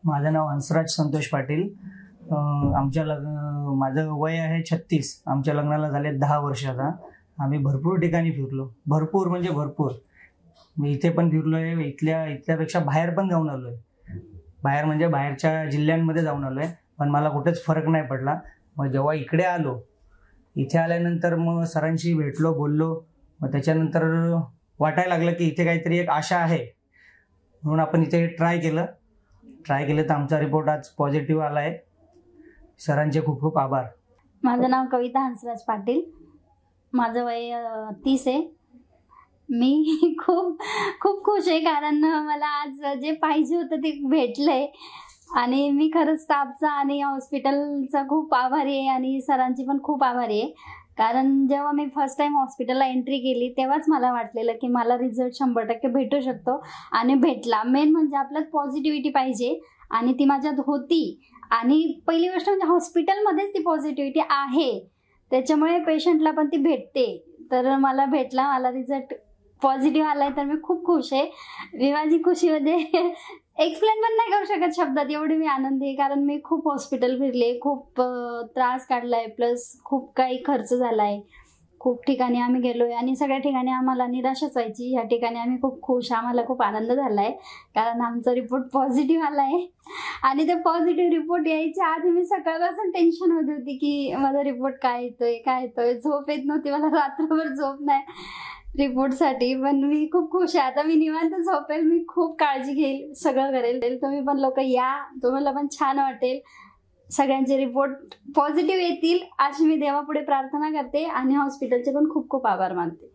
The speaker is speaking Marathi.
माझं नाव हंसराज संतोष पाटील। माझं वय आहे 36। आमच्या लग्नाला झाले 10 वर्ष आता। आम्ही भरपूर ठिकाणी फिरलो, भरपूर म्हणजे भरपूर। मी इथे पण फिरलोय, इथल्यापेक्षा बाहेर पण जाऊन आलोय। बाहेर म्हणजे बाहेरच्या जिल्ह्यांमध्ये जाऊन आलोय, पण मला कुठेच फरक नाही पडला। मग जेव्हा इकडे आलो, इथे आल्यानंतर मग सरांशी भेटलो, बोललो। मग त्याच्यानंतर वाटायला लागलं की इथे काहीतरी एक आशा आहे, म्हणून आपण इथे ट्राय केलं तर आमचा रिपोर्ट आज पॉझिटिव्ह आला आहे। सरांचे खूप खूप आभार। माझं नाव कविता हंसराज पाटील, माझं वय 30 आहे। मी खूप खूप खुश आहे, कारण मला आज जे पाहिजे होतं ते भेटलंय आणि मी खरंच स्टाफचा आणि हॉस्पिटलचा खूप आभारी आहे आणि सरांची पण खूप आभारी आहे। कारण जेव्हा मी फर्स्ट टाइम हॉस्पिटलला एंट्री केली तेव्हाच मला वाटलेलं की मला रिझल्ट 100% भेटू शकतो आणि भेटला। मेन म्हणजे आपल्यात पॉझिटिव्हिटी पाहिजे आणि ती माझ्यात होती। आणि पहिली गोष्ट म्हणजे हॉस्पिटलमध्येच ती पॉझिटिव्हिटी आहे, त्याच्यामुळे पेशंटला पण ती भेटते। तर मला भेटला, मला रिझल्ट पॉझिटिव्ह आलाय, तर मी खूप खुश आहे। मी माझी खुशी म्हणजे एक्सप्लेन पण नाही करू शकत शब्दात, एवढी मी आनंदी आहे। कारण मी खूप हॉस्पिटल फिरले, खूप त्रास काढलाय, प्लस खूप काही खर्च झालाय। खूप ठिकाणी आम्ही गेलोय आणि सगळ्या ठिकाणी आम्हाला निराशाच व्हायची। ह्या ठिकाणी आम्ही खूप खुश, आम्हाला खूप आनंद झालाय कारण आमचा रिपोर्ट पॉझिटिव्ह आलाय। आणि ते पॉझिटिव्ह रिपोर्ट यायच्या आधी मी सकाळपासून टेन्शन मध्ये होती की माझा रिपोर्ट काय येतोय, झोप येत नव्हती मला, रात्रभर झोप नाही रिपोर्टसाठी। पण मी खूप खुश आहे, आता मी निवांत झोपेल, मी खूप काळजी घेईल, सगळं करेल। तुम्ही पण लोक या, तुम्हाला पण छान वाटेल, सगळ्यांचे रिपोर्ट पॉझिटिव्ह येतील अशी मी देवापुढे प्रार्थना करते आणि हॉस्पिटलचे पण खूप खूप आभार मानते।